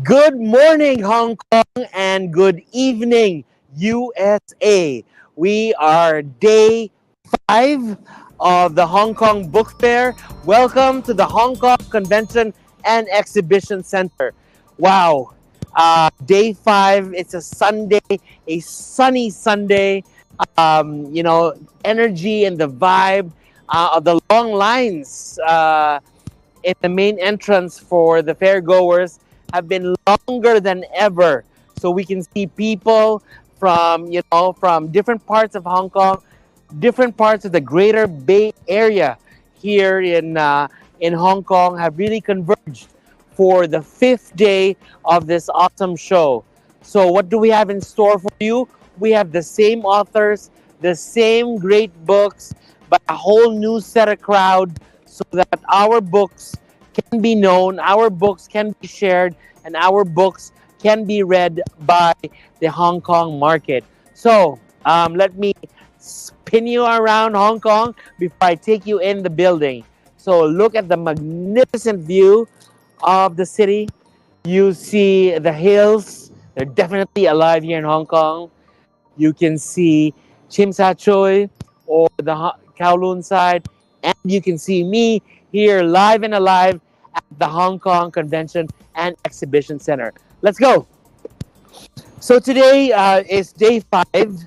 Good morning, Hong Kong, and good evening, USA. We are day 5 of the Hong Kong Book Fair. Welcome to the Hong Kong Convention and Exhibition Center. Wow, day 5, it's a Sunday, a sunny Sunday. Energy and the vibe of the long lines. In the main entrance for the fairgoers have been longer than ever. So we can see people from different parts of Hong Kong, different parts of the Greater Bay Area here in Hong Kong have really converged for the 5th day of this awesome show. So what do we have in store for you? We have the same authors, the same great books, but a whole new set of crowd so that our books can be known, our books can be shared, and our books can be read by the Hong Kong market. So let me spin you around Hong Kong before I take you in the building. So look at the magnificent view of the city. You see the hills. They're definitely alive here in Hong Kong. You can see Chim Sa Choi or the Kowloon side. And you can see me here live and alive at the Hong Kong Convention and Exhibition Center. Let's go. So today is day 5.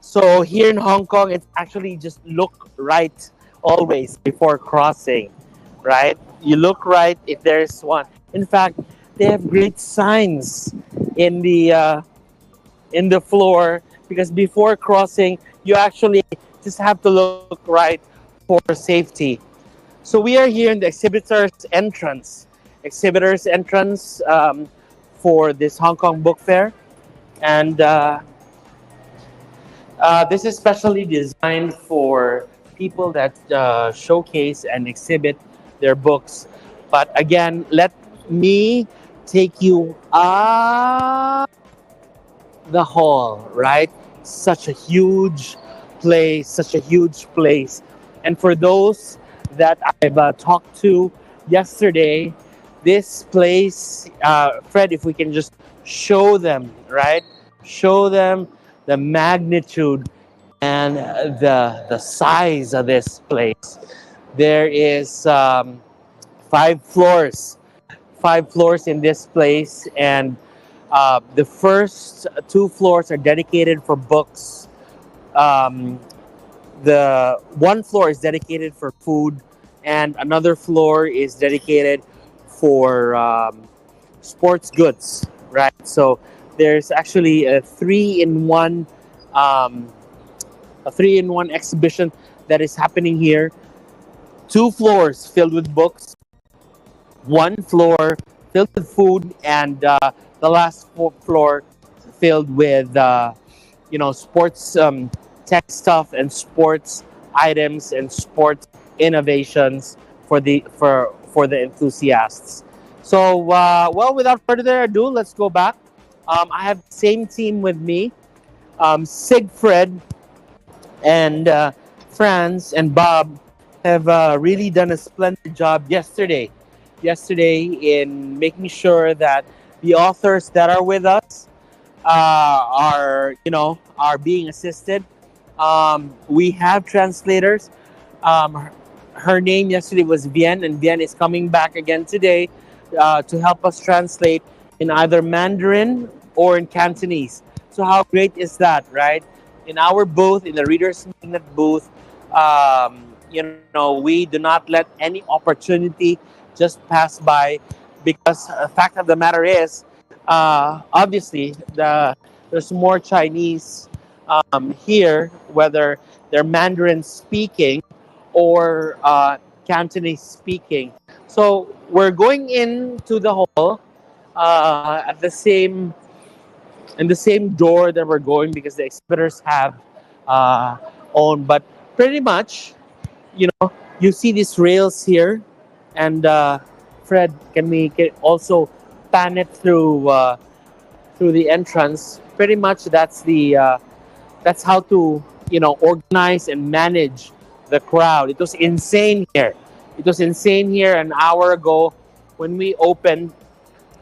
So here in Hong Kong, it's actually just look right always before crossing, right? You look right if there's one. In fact, they have great signs in the floor because before crossing, you actually just have to look right for safety. So we are here in the exhibitors entrance for this Hong Kong Book Fair, and this is specially designed for people that showcase and exhibit their books. But again, let me take you up the hall, right? Such a huge place. And for those that I've talked to yesterday, this place, Fred, if we can just show them, right? Show them the magnitude and the size of this place. There is 5 floors, 5 floors in this place, and the first 2 floors are dedicated for books. The one floor is dedicated for food, and another floor is dedicated for sports goods. Right. So there's actually um, a three-in-one exhibition that is happening here. 2 floors filled with books, 1 floor filled with food, and the last floor filled with sports tech stuff and sports items and sports innovations for the enthusiasts. So without further ado, let's go back. I have the same team with me, Sigfred and Franz and Bob have really done a splendid job yesterday in making sure that the authors that are with us are being assisted. We have translators. Her name yesterday was Vian, and Vian is coming back again today to help us translate in either Mandarin or in Cantonese. So how great is that, right? In our booth, in the Reader's Magnet booth, we do not let any opportunity just pass by, because the fact of the matter is, obviously, there's more Chinese here, whether they're Mandarin speaking or Cantonese speaking. So we're going into the hall at the same in the same door that we're going, because the exhibitors have own. But pretty much, you see these rails here, and Fred, can also pan it through the entrance? Pretty much that's how to organize and manage the crowd. It was insane here. It was insane here an hour ago when we opened,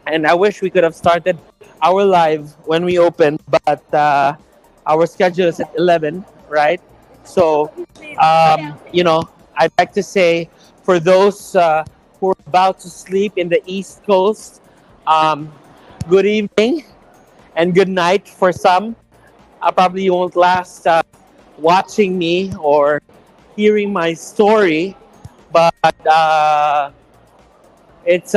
And I wish we could have started our live when we opened, but our schedule is at 11, right? So, I'd like to say for those who are about to sleep in the East Coast, um, good evening and good night for some. Probably you won't last watching me or hearing my story, but it's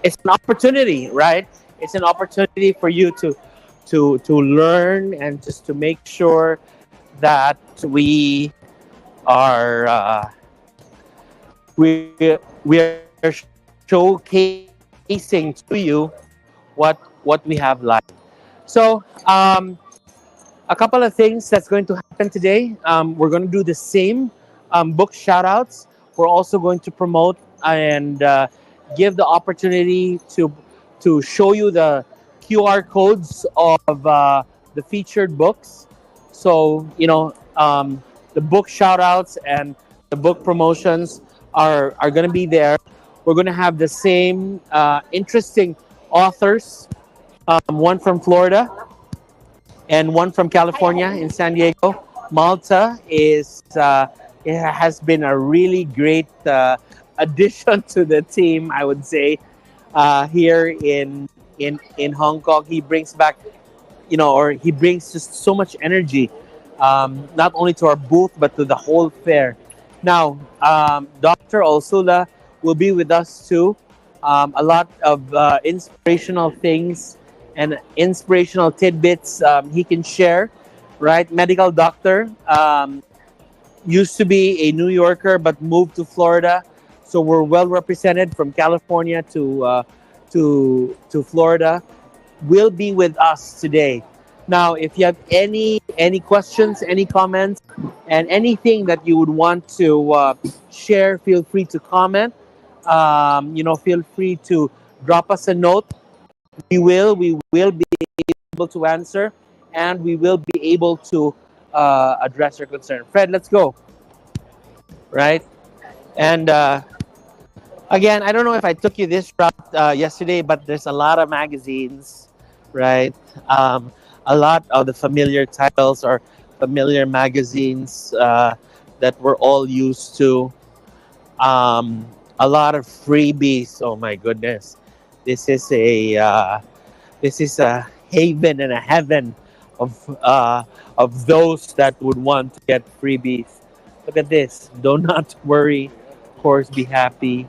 it's an opportunity, right? It's an opportunity for you to learn and just to make sure that are we are showcasing to you what we have live. So a couple of things that's going to happen today. We're going to do the same book shout outs. We're also going to promote and give the opportunity to show you the QR codes of the featured books. So, the book shout outs and the book promotions are going to be there. We're going to have the same interesting authors, one from Florida and one from California in San Diego. Malta it has been a really great addition to the team, I would say, here in Hong Kong. He brings back, or he brings just so much energy, not only to our booth but to the whole fair. Now, Dr. Olsula will be with us too. A lot of inspirational things and inspirational tidbits he can share. Right, medical doctor, used to be a New Yorker but moved to Florida, so we're well represented from California to Florida. Will be with us today. Now, if you have any questions, any comments, and anything that you would want to share, feel free to comment. Feel free to drop us a note. We will be able to answer, and we will be able to address your concern. Fred, let's go. Right, and again, I don't know if I took you this route yesterday, but there's a lot of magazines, right? Um, a lot of the familiar titles or familiar magazines that we're all used to. A lot of freebies. Oh my goodness, this is a haven and a heaven of those that would want to get freebies. Look at this. Do not worry. Of course, be happy.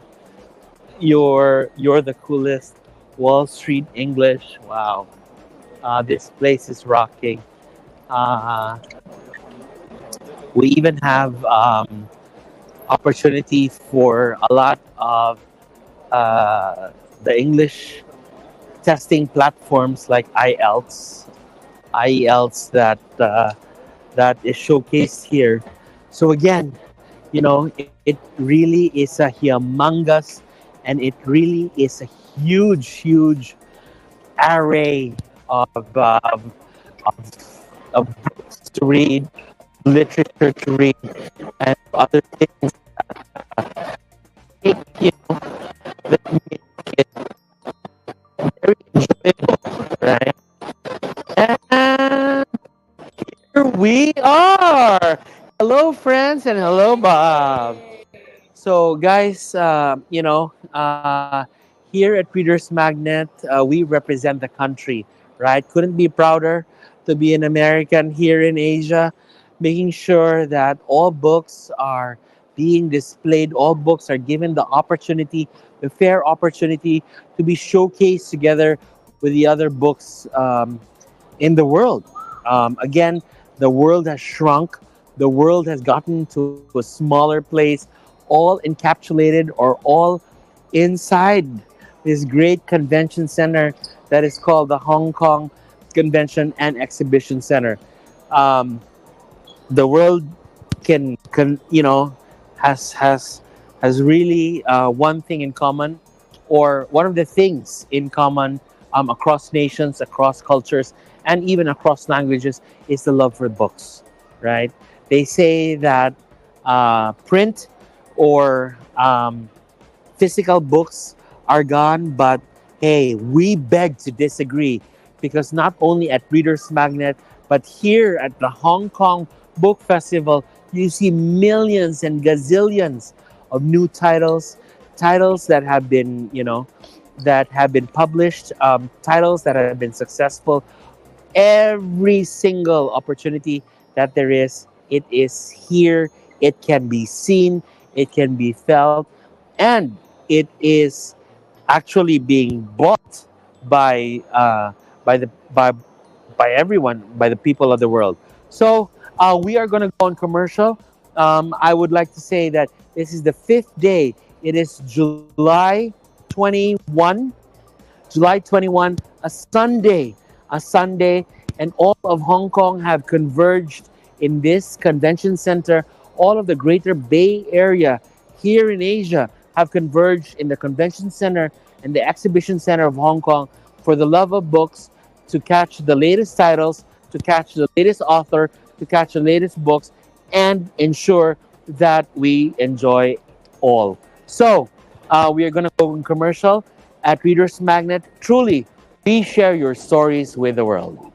You're the coolest. Wall Street English. Wow. This place is rocking. Uh, we even have opportunity for a lot of the English testing platforms like IELTS that is showcased here. So again, it really is a humongous, and it really is a huge array of of, of books to read, literature to read, and other things make, that make it very enjoyable, right? And here we are. Hello, friends, and hello, Bob. So, guys, here at Readers Magnet, we represent the country, right? Couldn't be prouder to be an American here in Asia, making sure that all books are being displayed, all books are given the opportunity, the fair opportunity to be showcased together with the other books in the world. Again, the world has shrunk, the world has gotten to a smaller place, all encapsulated or all inside this great convention center that is called the Hong Kong Convention and Exhibition Center. Um, the world can has has really one thing in common, or one of the things in common, across nations, across cultures, and even across languages, is the love for books. Right? They say that print or physical books are gone, but Hey, we beg to disagree because not only at Reader's Magnet, but here at the Hong Kong Book Festival, you see millions and gazillions of new titles, titles that have been, that have been published, titles that have been successful. Every single opportunity that there is, it is here. It can be seen, it can be felt, and it is actually being bought by by the by everyone, by the people of the world. So we are going to go on commercial. I would like to say that this is the fifth day. It is July 21, a Sunday, and all of Hong Kong have converged in this convention center. All of the greater Bay Area here in Asia have converged in the convention center and the exhibition center of Hong Kong for the love of books, to catch the latest titles, to catch the latest author, to catch the latest books, and ensure that we enjoy all. So, we are going to go in commercial at Reader's Magnet. Truly, we share your stories with the world.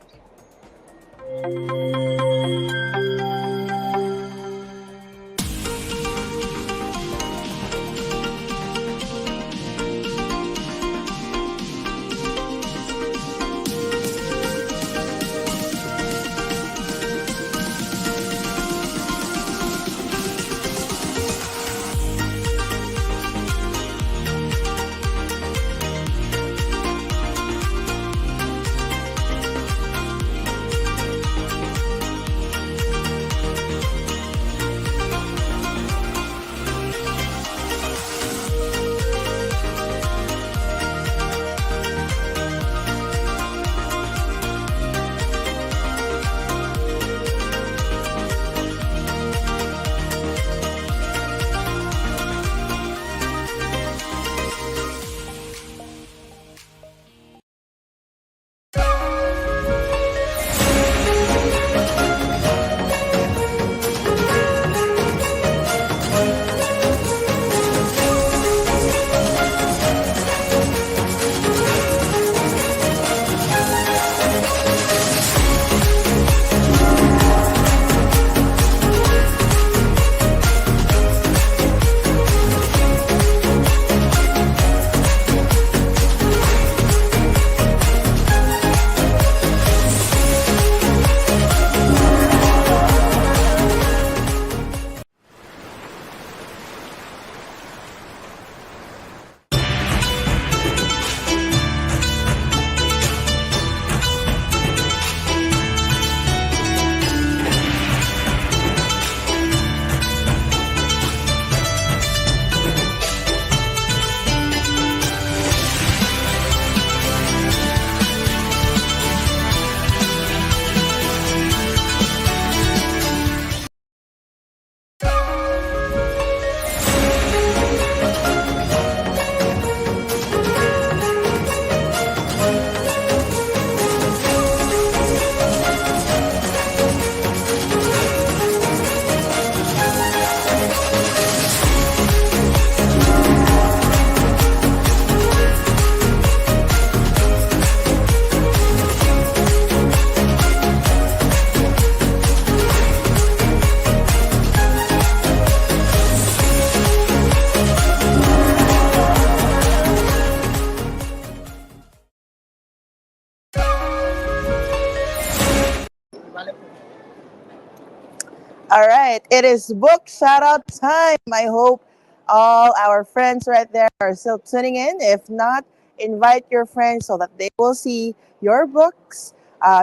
All right, it is book shout out time. I hope all our friends right there are still tuning in. If not, invite your friends so that they will see your books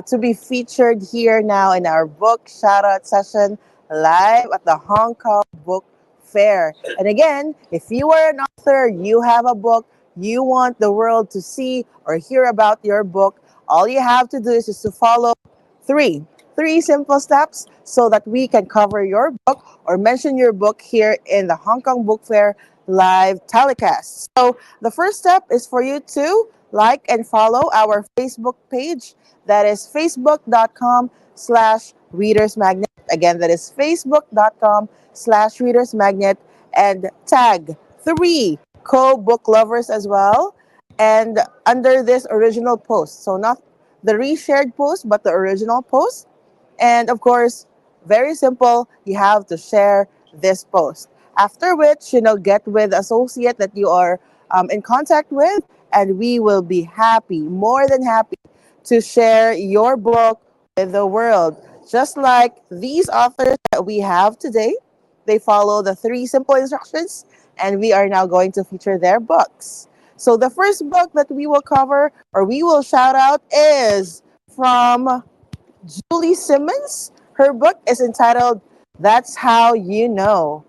to be featured here now in our book shout out session live at the Hong Kong Book Fair. And again, if you are an author, you have a book, you want the world to see or hear about your book, all you have to do is just to follow three three simple steps so that we can cover your book or mention your book here in the Hong Kong Book Fair live telecast. So the first step is for you to like and follow our Facebook page. That is facebook.com/readersmagnet. Again, that is facebook.com/readersmagnet, and tag three co-book lovers as well. and under this original post. So not the reshared post, but the original post. And of course, very simple, you have to share this post. After which, get with associate that you are in contact with, and we will be happy, more than happy, to share your book with the world. Just like these authors that we have today, they follow the three simple instructions, and we are now going to feature their books. So the first book that we will cover or we will shout out is from Julie Simmons. Her book is entitled That's How You Know.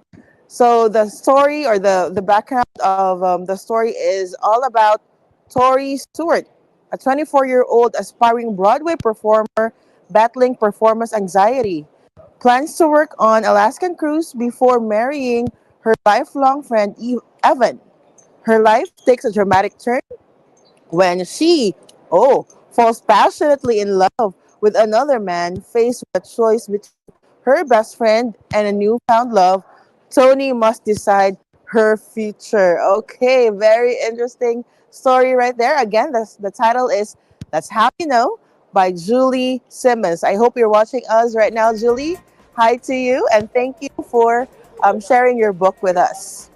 So the story or the background of the story is all about Tori Stewart, a 24-year-old aspiring Broadway performer battling performance anxiety. Plans to work on Alaskan cruise before marrying her lifelong friend Evan. Her life takes a dramatic turn when she, falls passionately in love with another man. Faced with a choice between her best friend and a newfound love, Tony must decide her future. Okay, very interesting story right there. Again, the title is That's How You Know by Julie Simmons. I hope you're watching us right now, Julie. Hi to you, and thank you for sharing your book with us.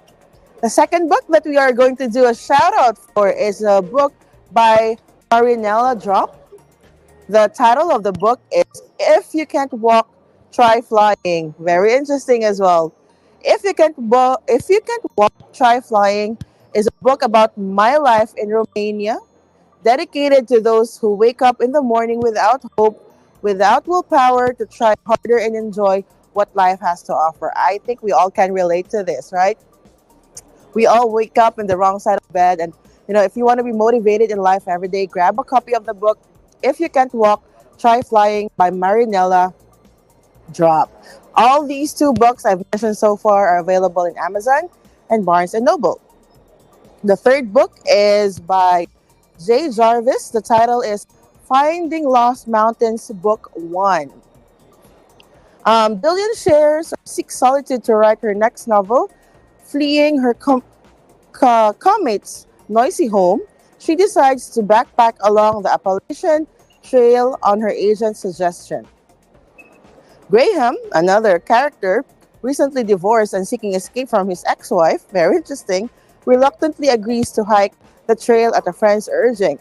The second book that we are going to do a shout out for is a book by Marinella Drop. The title of the book is If You Can't Walk, Try Flying. Very interesting as well. If you can't walk, try flying is a book about my life in Romania, dedicated to those who wake up in the morning without hope, without willpower to try harder and enjoy what life has to offer. I think we all can relate to this, right? We all wake up in the wrong side of bed, and if you want to be motivated in life every day, grab a copy of the book If You Can't Walk, Try Flying by Marinella Drop. All these two books I've mentioned so far are available in Amazon and Barnes and Noble. The third book is by Jay Jarvis. The title is Finding Lost Mountains, Book 1. Dillian shares seeks solitude to write her next novel, fleeing her Comet's noisy home. She decides to backpack along the Appalachian Trail on her agent's suggestion. Graham, another character, recently divorced and seeking escape from his ex-wife, very interesting, reluctantly agrees to hike the trail at a friend's urging.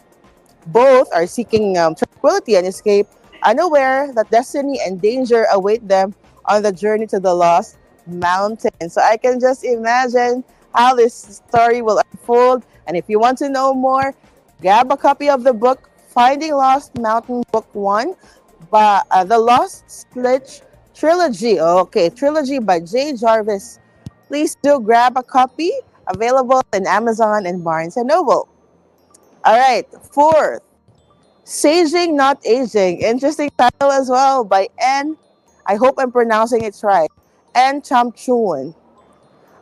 Both are seeking tranquility and escape, unaware that destiny and danger await them on the journey to the lost mountain. So I can just imagine how this story will unfold. And if you want to know more, grab a copy of the book Finding Lost Mountain Book 1 by the Lost Split Trilogy. Okay, trilogy by Jay Jarvis. Please do grab a copy, available in Amazon and Barnes and Noble. All right, fourth, Saging Not Aging. Interesting title as well by N. I hope I'm pronouncing it right. N. Chamchun.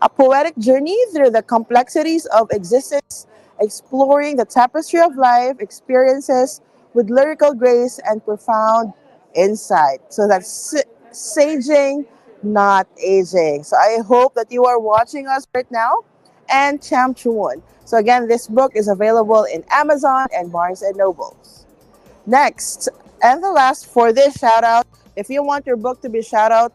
A poetic journey through the complexities of existence, exploring the tapestry of life experiences with lyrical grace and profound insight. So that's Saging Not Aging. So I hope that you are watching us right now and Chamchun. So again, this book is available in Amazon and Barnes and Nobles. Next, and the last for this shout out, if you want your book to be shout out,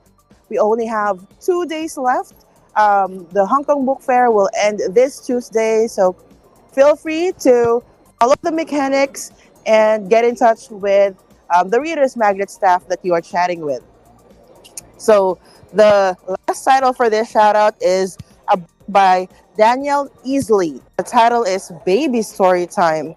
we only have 2 days left. The Hong Kong Book Fair will end this Tuesday, so feel free to follow the mechanics and get in touch with the Reader's Magnet staff that you are chatting with. So the last title for this shout out is a book by Danielle Easley. The title is Baby Story Time,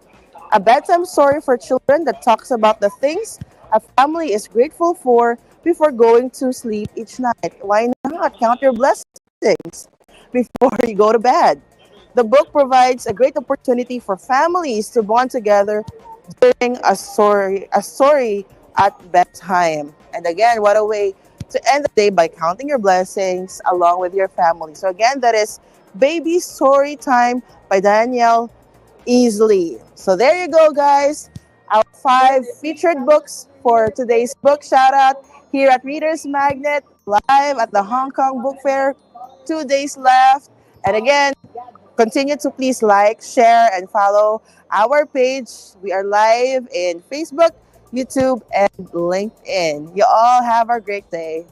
a bedtime story for children that talks about the things a family is grateful for before going to sleep each night. Why not count your blessings before you go to bed? The book provides a great opportunity for families to bond together during a story at bedtime. And again, what a way to end the day by counting your blessings along with your family. So again, that is Baby Story Time by Danielle Easily. So there you go, guys. Our 5 featured books for today's book shout out here at Reader's Magnet, live at the Hong Kong Book Fair. 2 days left. And again, continue to please like, share, and follow our page. We are live in Facebook, YouTube, and LinkedIn. You all have a great day.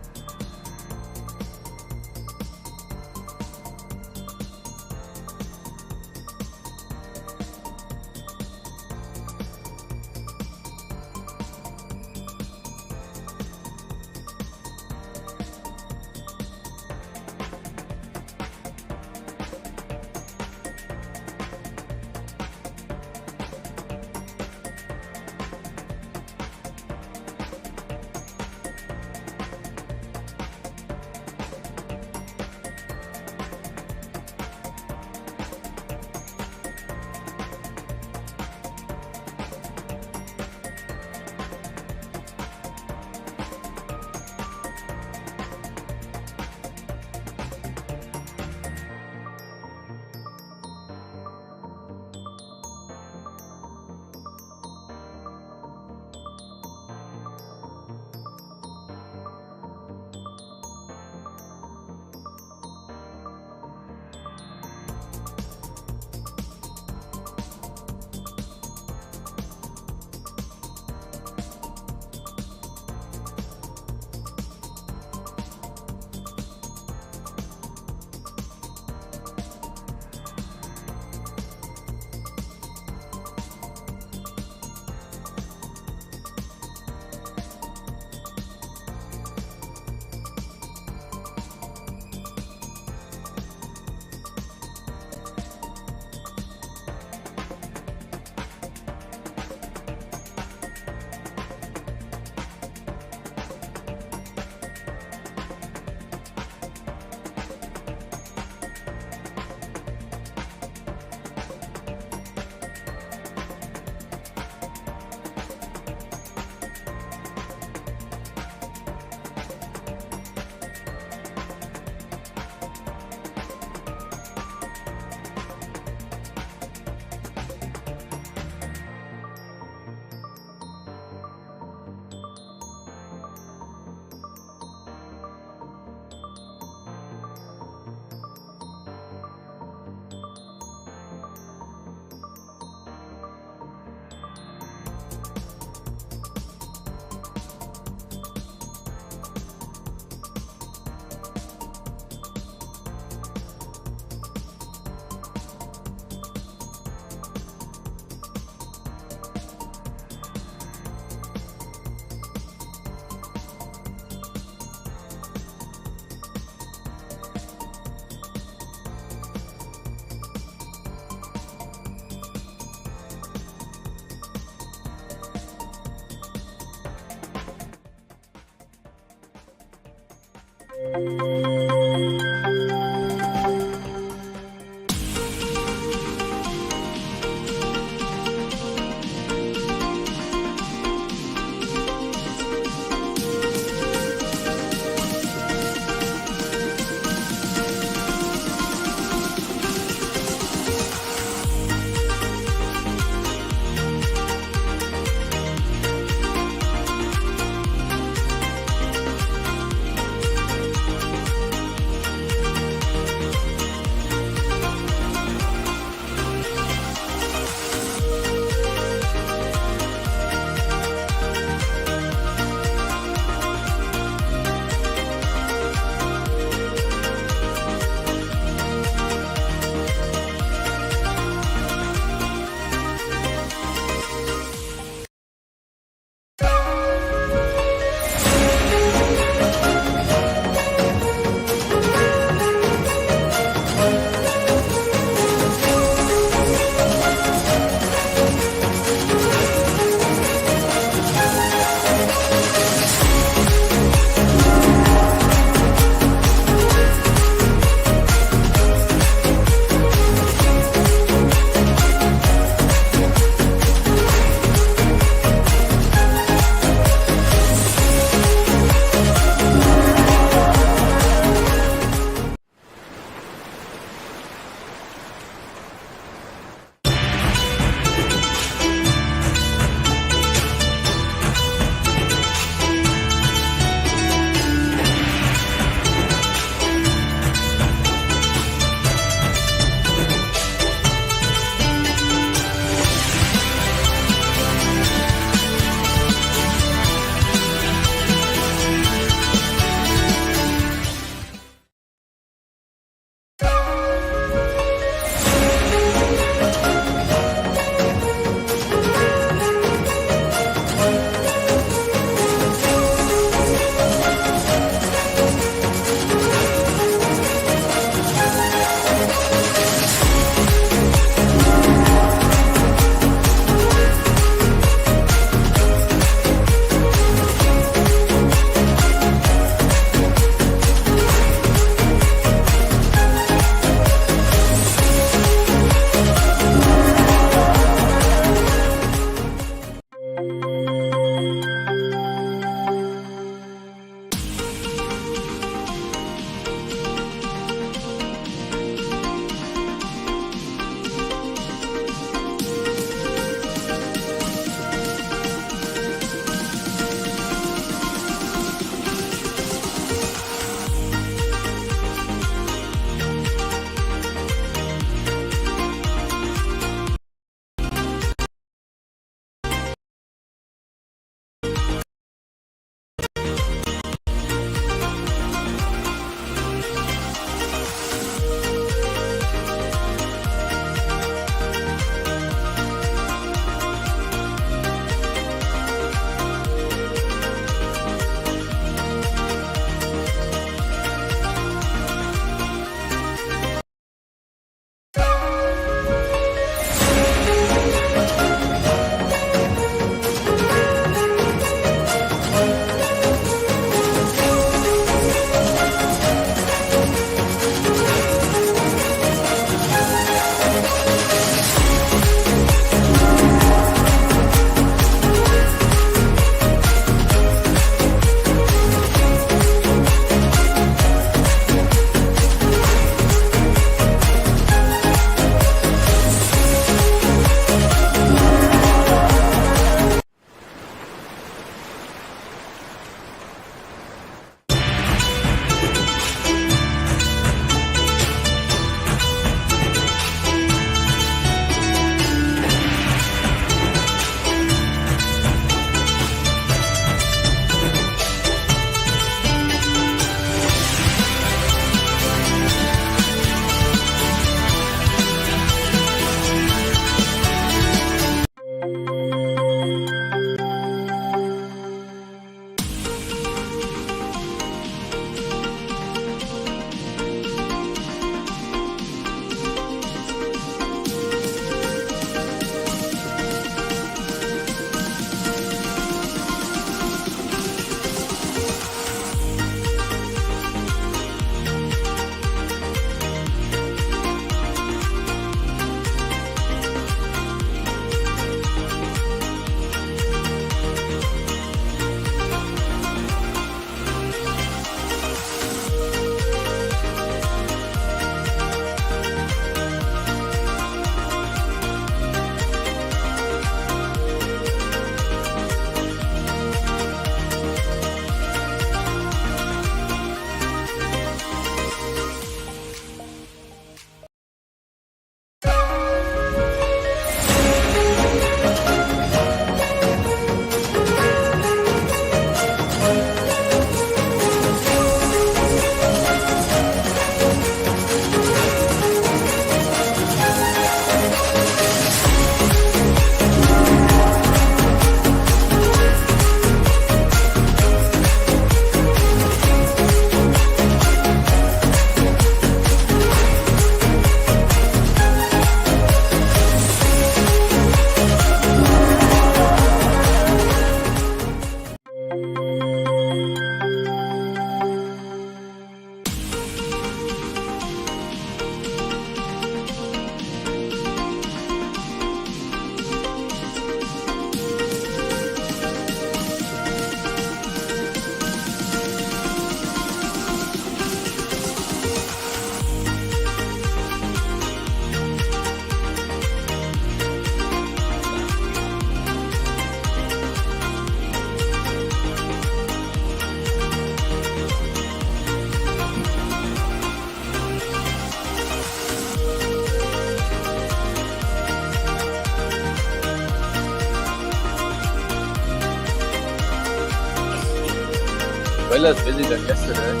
way less busy than yesterday.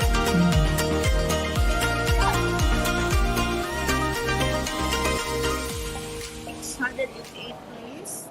Please.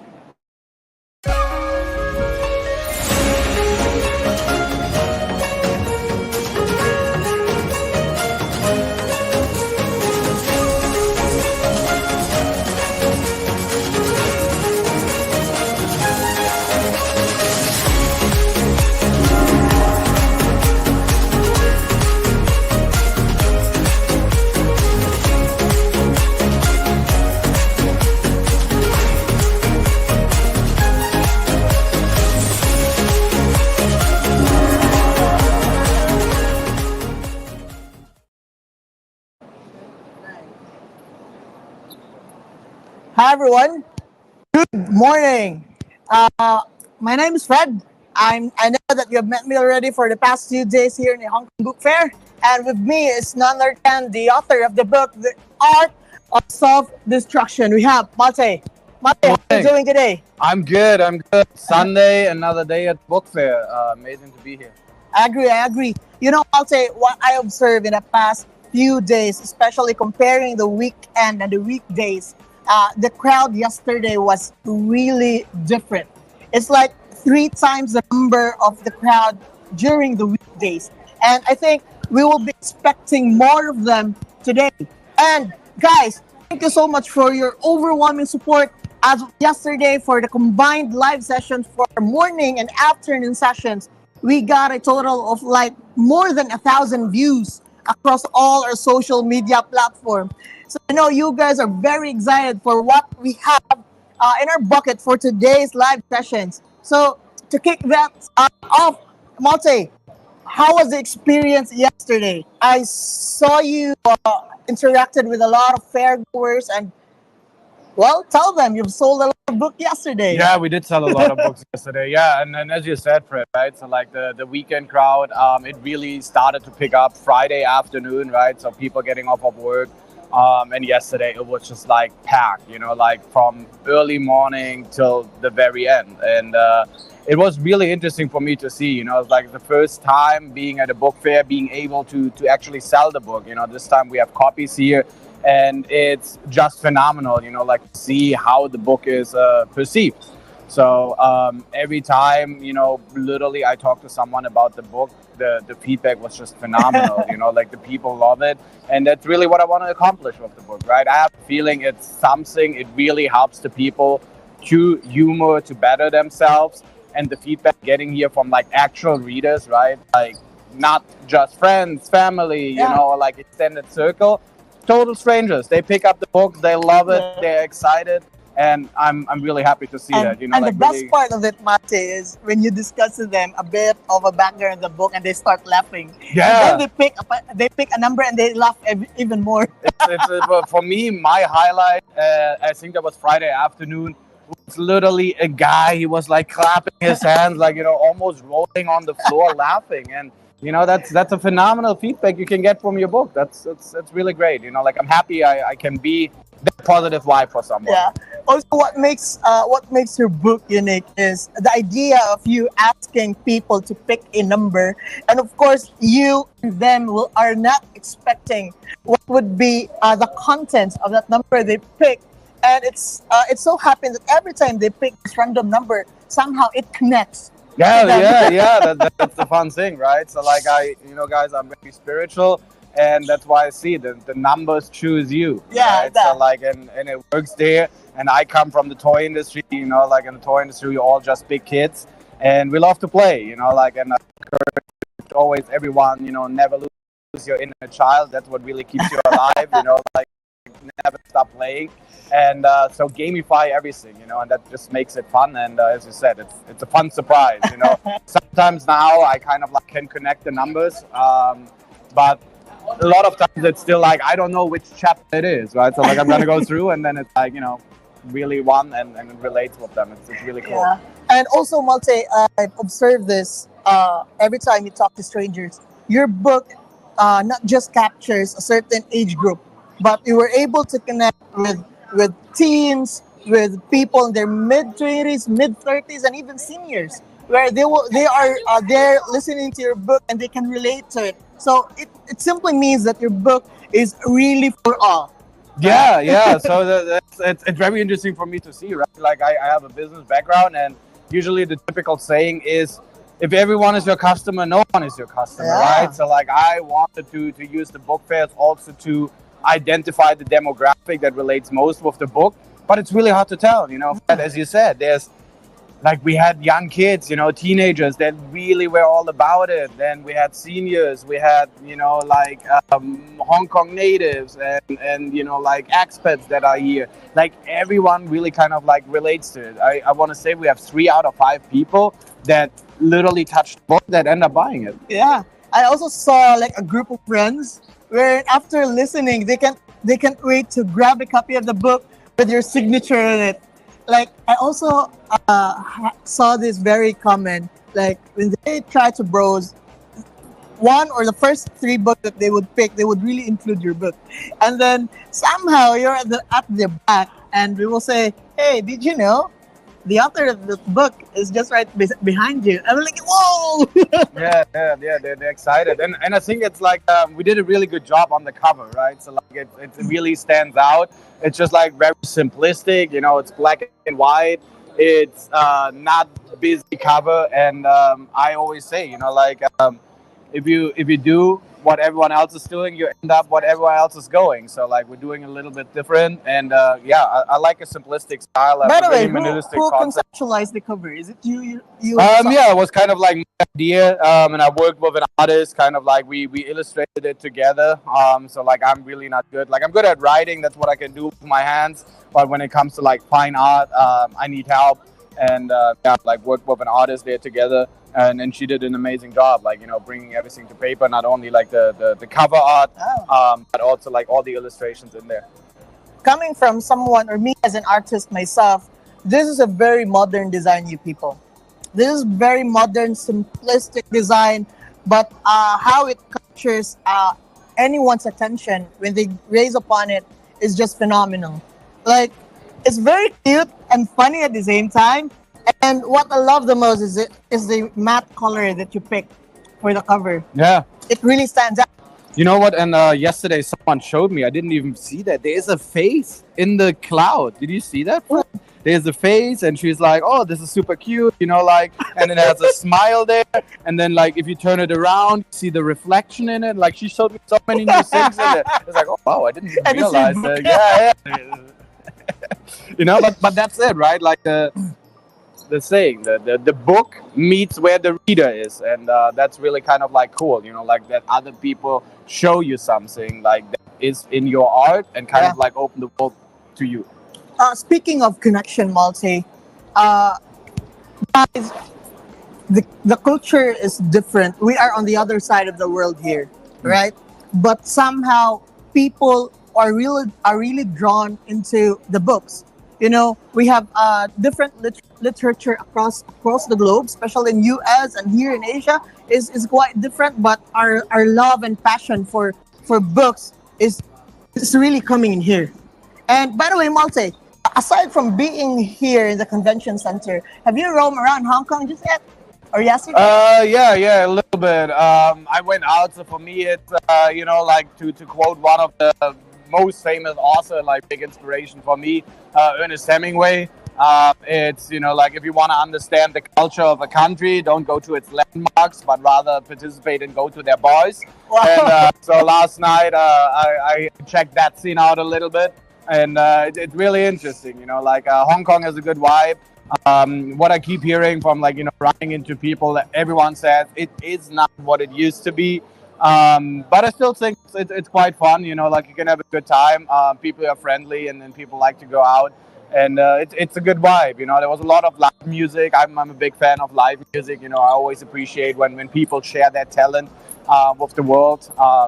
Hi everyone. Good morning. My name is Fred. I know that you have met me already for the past few days here in the Hong Kong Book Fair, and with me is none other than the author of the book, The Art of Self-Destruction. We have Mate. Mate, how are you Morning. doing today? I'm good. I'm good. Sunday, another day at book fair. Amazing to be here. I agree. I agree. You know, I'll say what I observed in the past few days, especially comparing the weekend and the weekdays. The crowd yesterday was really different. It's like three times the number of the crowd during the weekdays, and I think we will be expecting more of them today. And guys, thank you so much for your overwhelming support as of yesterday for the combined live sessions for morning and afternoon sessions. We got a total of like more than 1,000 views across all our social media platforms. So I know you guys are very excited for what we have in our bucket for today's live sessions. So to kick that off, Malte, how was the experience yesterday? I saw you interacted with a lot of fairgoers, and well, tell them you've sold a lot of books yesterday. Yeah, we did sell a lot of books yesterday. Yeah, and as you said, Fred, right? So like the weekend crowd, it really started to pick up Friday afternoon, right? So people getting off of work. And yesterday it was just like packed, like from early morning till the very end. And it was really interesting for me to see, it's like the first time being at a book fair, being able to actually sell the book. This time we have copies here, and it's just phenomenal, like to see how the book is perceived. So every time, literally I talk to someone about the book, the feedback was just phenomenal. Like the people love it. And that's really what I want to accomplish with the book, right? I have a feeling it's something, it really helps the people to humor, to better themselves. And the feedback getting here from like actual readers, right? Like not just friends, family, or like extended circle, total strangers. They pick up the book, they love it, they're excited. And I'm really happy to see that. And like the best really... part of it, Mate, is when you discuss to them a bit of a background of the book and they start laughing. Yeah. And then they pick a number and they laugh even more. It's for me, my highlight, I think that was Friday afternoon. It's literally a guy, he was like clapping his hands, like, almost rolling on the floor laughing. And, that's a phenomenal feedback you can get from your book. That's really great. Like I'm happy I can be that positive vibe for someone. Yeah. Also, what makes your book unique is the idea of you asking people to pick a number, and of course, you and them are not expecting what would be the contents of that number they pick, and it's so happened that every time they pick this random number, somehow it connects. Yeah. That's the fun thing, right? So like guys, I'm very spiritual. And that's why I see the numbers choose you. Yeah, right? So like, and it works there. And I come from the toy industry, like in the toy industry, we're all just big kids and we love to play, like, and I encourage always everyone, never lose your inner child. That's what really keeps you alive, like never stop playing. And so gamify everything, and that just makes it fun. And as you said, it's a fun surprise, Sometimes now I kind of like can connect the numbers, but a lot of times it's still like I don't know which chapter it is, right? So like I'm gonna go through and then it's like really one and it relates with them. It's really cool. Yeah. And also, Malte, I've observed this every time you talk to strangers. Your book not just captures a certain age group, but you were able to connect with teens, with people in their mid 20s, mid 30s, and even seniors. where they are there listening to your book and they can relate to it. So it simply means that your book is really for all. Yeah, yeah. So it's very interesting for me to see, right? Like I have a business background, and usually the typical saying is, if everyone is your customer, no one is your customer, Yeah. right? So like I wanted to use the book fairs also to identify the demographic that relates most with the book, but it's really hard to tell, you know. But as you said, there's like we had young kids, you know, teenagers that really were all about it. Then we had seniors, we had, you know, like Hong Kong natives and you know, like expats that are here. Like everyone really kind of like relates to it. I want to say we have 3 out of 5 people that literally touched the book that end up buying it. Yeah. I also saw like a group of friends where after listening they can't wait to grab a copy of the book with your signature in it. Like I also saw this very common. Like when they try to browse one or the first 3 books that they would pick, they would really include your book, and then somehow you're at the back, and we will say, "Hey, did you know the author of the book is just right behind you?" I'm like, "Whoa!" Yeah. They're excited, and I think it's like we did a really good job on the cover, right? So like it really stands out. It's just like very simplistic, you know. It's black and white. It's not busy cover, and I always say, you know, like if you do what everyone else is doing, you end up what everyone else is going. So like we're doing a little bit different, and yeah, I like a simplistic style, By a the way, really minimalistic who concept. conceptualized the cover? Is it you? Yeah, it was kind of like my idea, and I worked with an artist. Kind of like we illustrated it together. So like I'm really not good. Like I'm good at writing. That's what I can do with my hands. But when it comes to like fine art, I need help. And yeah, like worked with an artist there together, and she did an amazing job. Like, you know, bringing everything to paper, not only like the cover art, Oh. but also like all the illustrations in there. Coming from someone or me as an artist myself, this is a very modern design, you people. This is very modern, simplistic design, but how it captures anyone's attention when they raise upon it is just phenomenal. Like, it's very cute and funny at the same time. And what I love the most is the matte color that you pick for the cover. Yeah. It really stands out. You know what? And yesterday someone showed me. I didn't even see that. There is a face in the cloud. Did you see that? There's a face, and she's like, "Oh, this is super cute," you know, like, and then there's a smile there, and then like if you turn it around, you see the reflection in it. Like she showed me so many new things in it. It's like, oh wow, I didn't even I didn't see realize that. Yeah. You know, but that's it, right? Like the saying, the book meets where the reader is, and that's really kind of like cool, you know, like that other people show you something like that is in your art and kind of like open the world to you. Speaking of connection, Malte, guys, the culture is different. We are on the other side of the world here, right? But somehow people are really drawn into the books. You know, we have different literature across the globe, especially in US and here in Asia is quite different. But our love and passion for books is really coming in here. And by the way, Malte, aside from being here in the convention center, have you roamed around Hong Kong just yet? Or yesterday? Yeah, a little bit. I went out, so for me, it's you know, like to quote one of the most famous author, like big inspiration for me, Ernest Hemingway. It's, you know, like if you want to understand the culture of a country, don't go to its landmarks, but rather participate and go to their bars. Wow. And so last night I checked that scene out a little bit, and it's really interesting. You know, like Hong Kong has a good vibe. What I keep hearing from, like, you know, running into people, that everyone says it is not what it used to be. But I still think it's quite fun. You know, like you can have a good time. People are friendly, and then people like to go out, and it's a good vibe. You know, there was a lot of live music. I'm a big fan of live music. You know, I always appreciate when people share their talent with the world.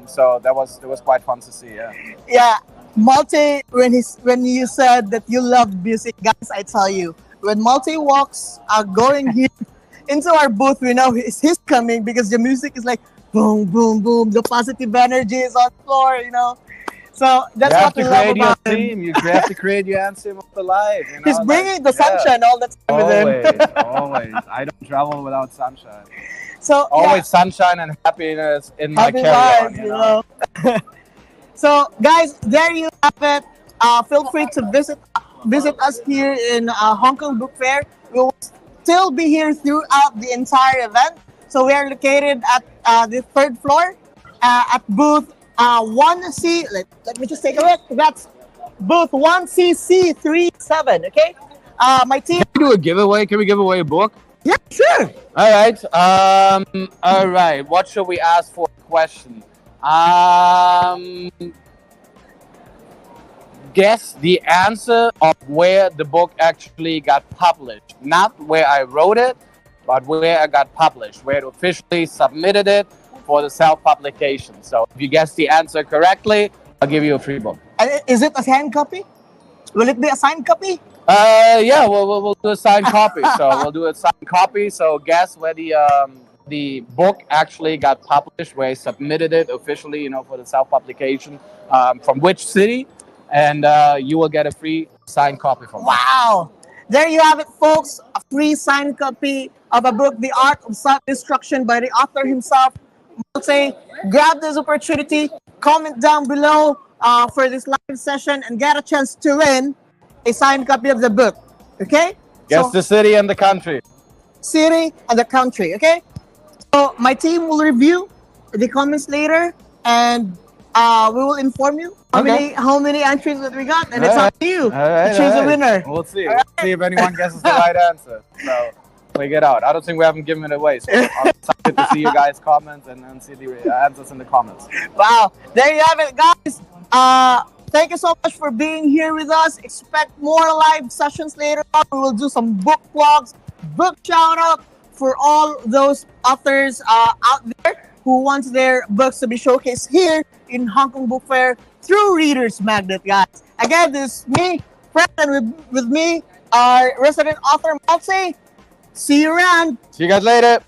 So that was quite fun to see. Yeah. Yeah, Malte, when you said that you love music, guys, I tell you, when Malte walks going here into our booth, we know he's coming because the music is like boom, boom, boom. The positive energy is on the floor, you know. So that's You have what we to love create your about him. theme. You have to create your own theme of the life. You know? He's bringing the yeah. sunshine all the time with him. Always, always. I don't travel without sunshine. So Always sunshine and happiness in my happy carry-on. vibes, you know. So guys, there you have it. Feel free to visit us here in Hong Kong Book Fair. We will still be here throughout the entire event. So we are located at the third floor at booth 1C. Let me just take a look. That's booth 1CC37. Okay. My team. Can we do a giveaway? Can we give away a book? Yeah, sure. All right. All right. What should we ask for? Question. Guess the answer of where the book actually got published. Not where I wrote it, but where I got published, where it officially submitted it for the self-publication. So if you guess the answer correctly, I'll give you a free book. Is it a hand copy? Will it be a signed copy? Yeah, we'll do a signed copy. So we'll do a signed copy. So guess where the book actually got published, where I submitted it officially, you know, for the self-publication, from which city, and you will get a free signed copy from me. Wow. There you have it, folks. A free signed copy of a book, The Art of Self-Destruction by the author himself. I'll say, grab this opportunity, comment down below for this live session, and get a chance to win a signed copy of the book. Okay? Guess the city and the country. City and the country. Okay? So my team will review the comments later, and we will inform you how many entries that we got, and it's up to you to choose a winner. We'll see. We'll see if anyone guesses the right answer. So we get out. I don't think we haven't given it away. So I'm excited to see you guys' comments and see the answers in the comments. Wow. There you have it, guys. Thank you so much for being here with us. Expect more live sessions later on. We will do some book vlogs, book shout out for all those authors out there who wants their books to be showcased here in Hong Kong Book Fair through Readers Magnet, guys. Again, this is me, Fred, and with me, our resident author, Malsey. See you around. See you guys later.